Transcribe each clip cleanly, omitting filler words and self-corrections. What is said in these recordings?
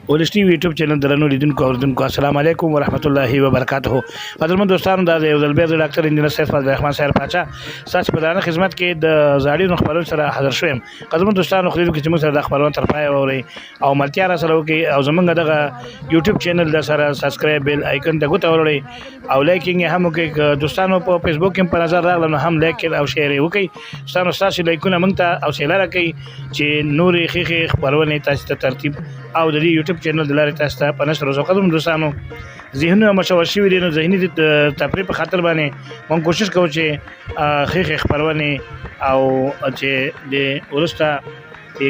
ولس ټي وی یوټیوب چینل درنو لیدونکو اوریدونکو السلام علیکم ورحمت الله وبرکاته. قدرمن دوستانو دا یو ځل بیا د ډاکټر انجنیر سید فضل الرحمن صاحب پاچا تاسو په دغه خدمت کې د زاړي خبرونو سره حاضر شوم. قدرمن دوستانو خو دې چې موږ سره د خبرونو تر پای اوري او ملتیا را سره وکي او زمونږ دغه یوټیوب چینل د سره سبسکرایب بیل آیکن ته ګوت اوري او لایکینګ هم وکي. دوستانو په فیسبوک کې په نظر راغله نو هم لایک او شیر وکي. دوستانو تاسو لایکونه موږ ته او شیر راکړئ چې نورې خېخې خبرونه تاسو ته ترتیب او د یوټیوب چینل د لارې تاسو ته په نشر او قدم دوستانو ذهنونه مشوش شوي دي نو ذهني تفریح په خاطر باندې موږ کوشش کوو چې خېخې خبرونه او چې د ورسته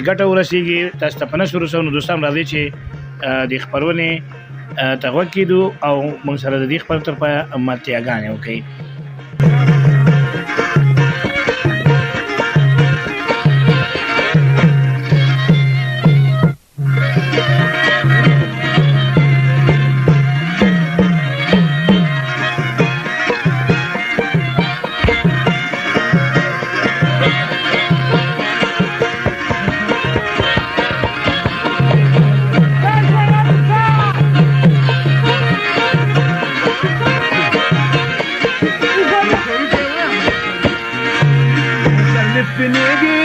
ګټه ورسیږي تاسو ته په نشر او نو دوستان راځي چې د خبرونه تغوږ کیدو او موږ سره د دې خبرو تر پایه ملتیاګانې وکړي.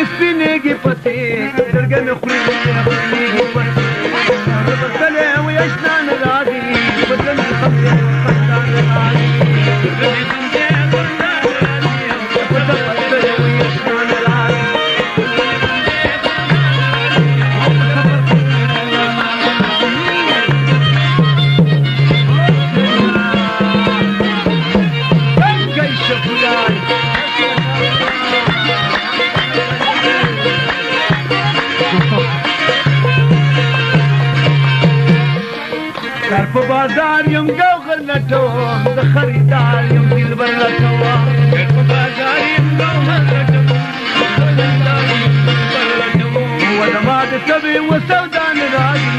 سپینېږي پسې سترګې مې خوري خورېږي پسې بدلې وې اشنا نه راځي بدلې خبرې خندا نه راځي بدلې خندا بدلې وې اشنا نه راځي په بازار یم ګوغر لټوم د خریدار یم دلبر لټوم په بازار یم ګوغر لټوم د خریدار یم دلبر لټوم و زما د سبې و سودا نه راځي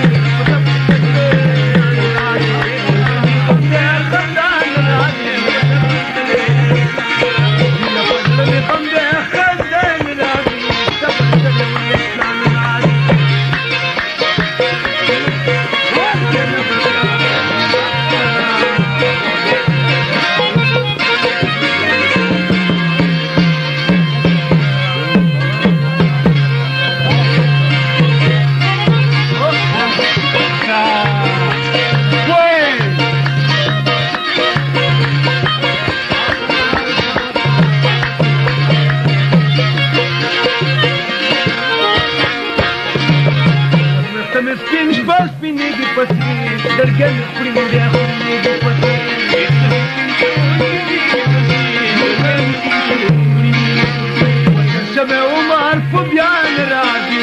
مسكين شباس بينيجي بسيط درجان خوري مودي خوريجي بسيط شبه ومار فبيان راضي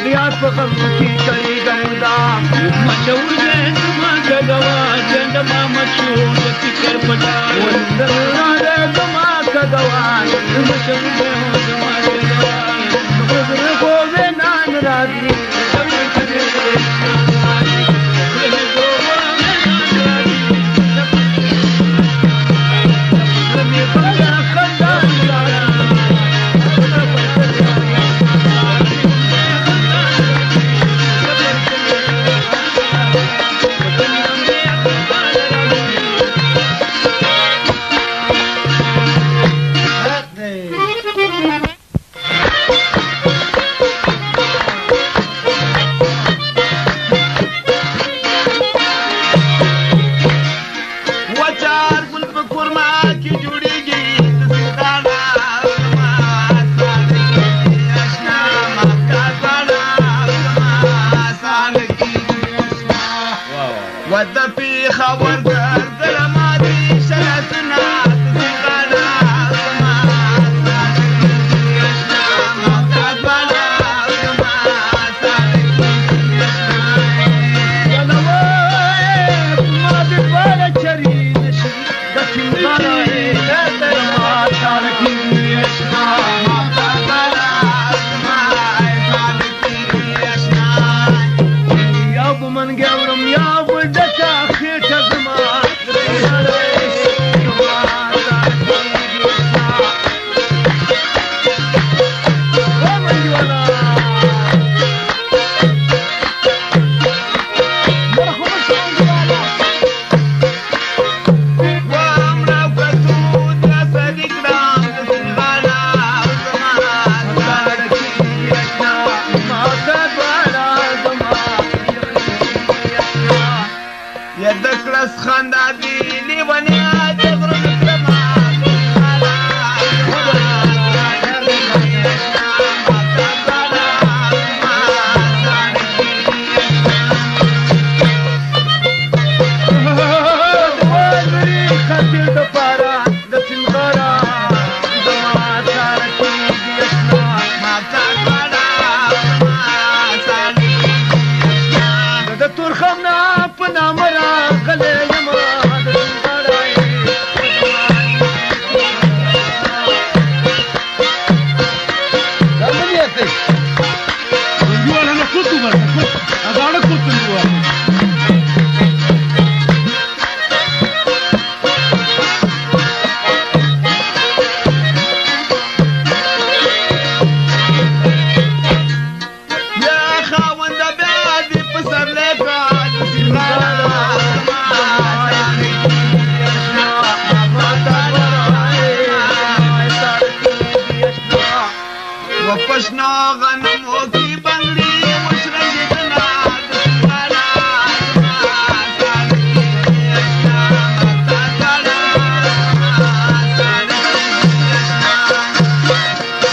ریاض په غم کې کړي ګندا مشهور دې ما جګوا چند ما مشهور فکر پټا وندره ما جوان مشبه زمان جوان خضر قومن عن راضي ودفي خبر درد مادي شلتنا تسيقنا من قورم يا ولدك اخيك زمان يدك رس خندادي لي ونيا تضرب السماء خدي دفارة دس الغرا زمان صارت يسمع ما تقبل دكتور خمنا فنا مرا غلي يما وفشنا غنم في بنغلي وش رجدنا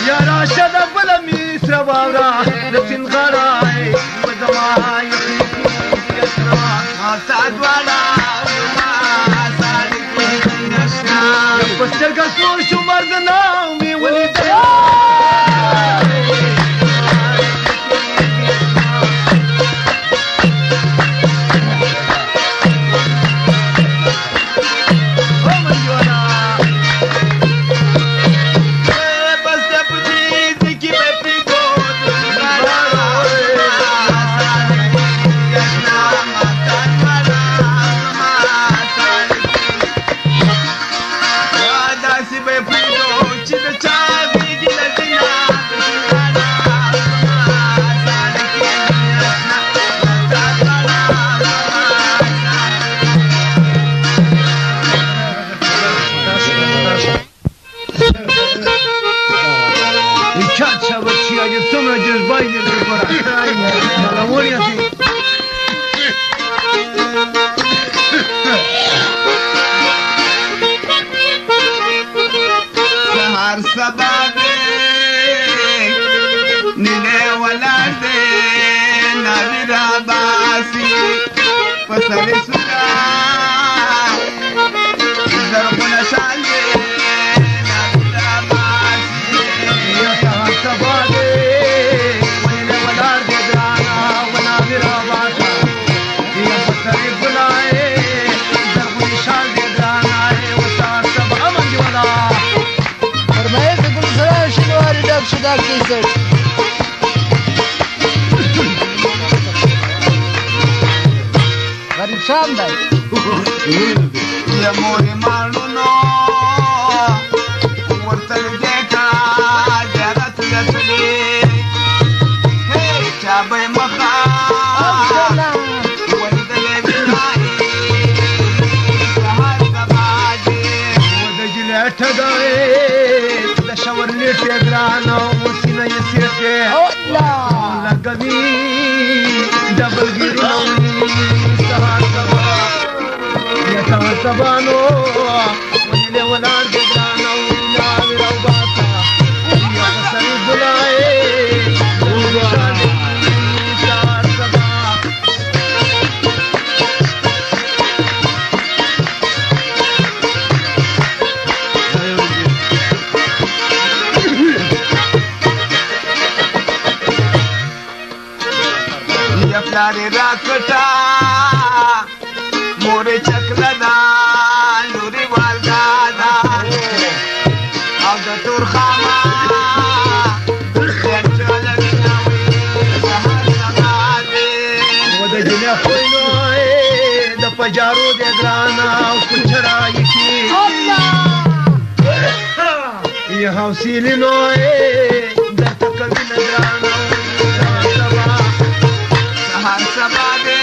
يا راشد بلا ميسر وورا لسن غراي وزما يسرا ما سعد ولا ما سالك نشنا بس تلقى شو مرضنا ومي ولد شدا کیسټ غریب شام دی یا مورې ماړونو ورته دې کا زیارت رسلې چا به یې مخه ولیدلې وینایې سهار سبا دې د جلېټه دی د شور نیټې ګرانه وسینه یې سیټې لګوي ډبلګیري سهار سبا سهار سبانو وجلې ولاړ دې ګرانه وینا ویراو باسه یا سړي بلای سهار سبا یا پلارې راکټه مورې چکله ده لورې والګا ده او د تور خامه خیرچاله ویناوي سهار سبا دی و د جنې خوینو د پجارو د ګرانه او کچړای کی یا حوصلینو درته کوي نه ګرانه سهار سبا دی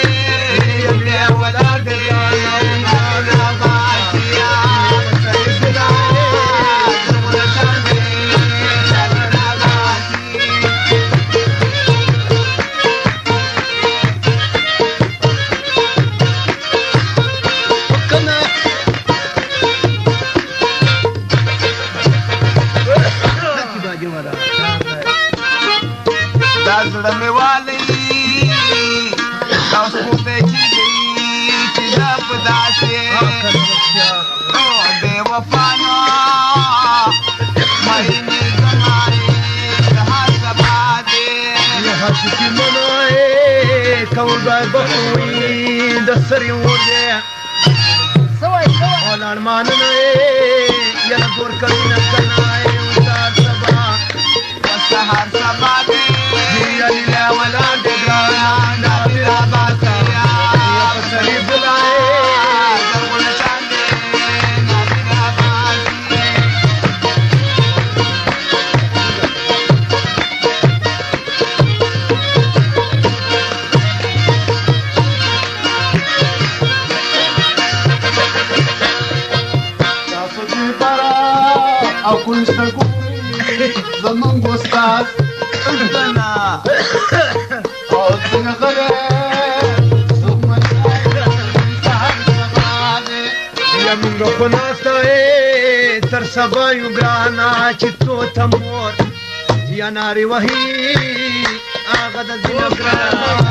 یا ولا د زړه مې والی اوس خو ته کېږي چې زه په داسې بې وفا نه مینې زمانې سهار سبا دی حاشقي منو کول باید بخوي د سرې وږې ولاړ ماننه یله دور کوي نه کنای سهار سبا سهار سبا دی لا ولا دغانا لا باسا يا سري بلاي زغل شاندي نادينا باسي تاسو دې بارا او کوم څنګه زمون ګوستاس څنګه او څنګه غره ثم سهار سبا دې یا موږ په ناسته تر سبا یو ګرانا چې تو تمور یا ناری وهي هغه د ګرانا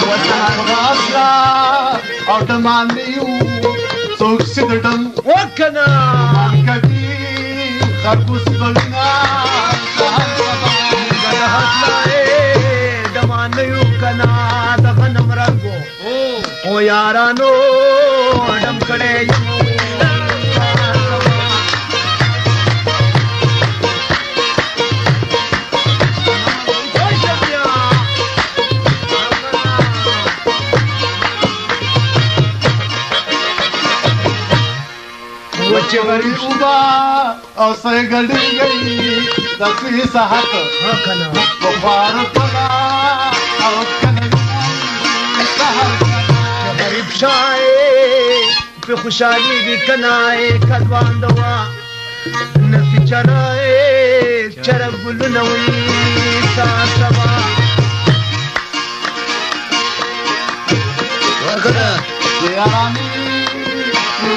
وسهار او تمانیو څوک سیدټم وکنا کدي خربوس بلنا سهار سبا دمانیو کنا د غنم رنگو او یارانو ډم کړي وچ غریبا او سې ګړې گئی د سې صحت کنا بخار پلا او کنا سهار غریب شای په خوشالي کې کنای کډوان دوا نفي چرای چرګ ګلنوي سهار سبا وګړه یاراني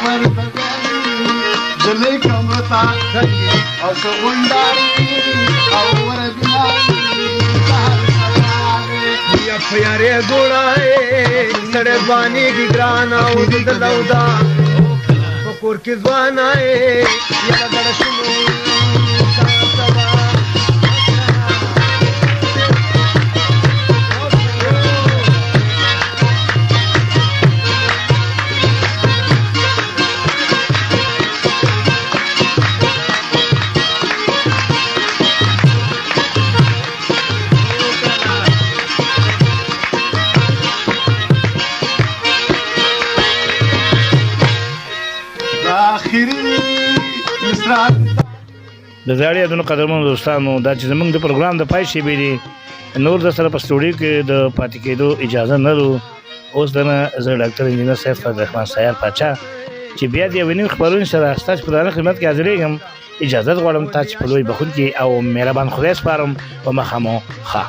ورته دلې کومتا او سغونداري او ورګناري سهار سبا یا پیارې ګوړای سړې باندې دی ګرانا او د دودا پکور کې ځوانای یا ګړ شنو سهار سبا د زاړه یادونو قدرمنو دوستانو دا چې زمونږ د پروګرام د پای شیبې دي نور د سره په سټوډیو کې د پاتې کېدو اجازه نه لرو. اوس دنه زه ډاکټر انجینر سید فضل الرحمن سیار پاچا چې بیا د یوې نوې خپرونې سره ستاسو په درانه خدمت کې حاضرېږم. اجازه غواړم تاسو په لوی بخښونکي او مهربان خدای سپارم. په مخه مو ښه.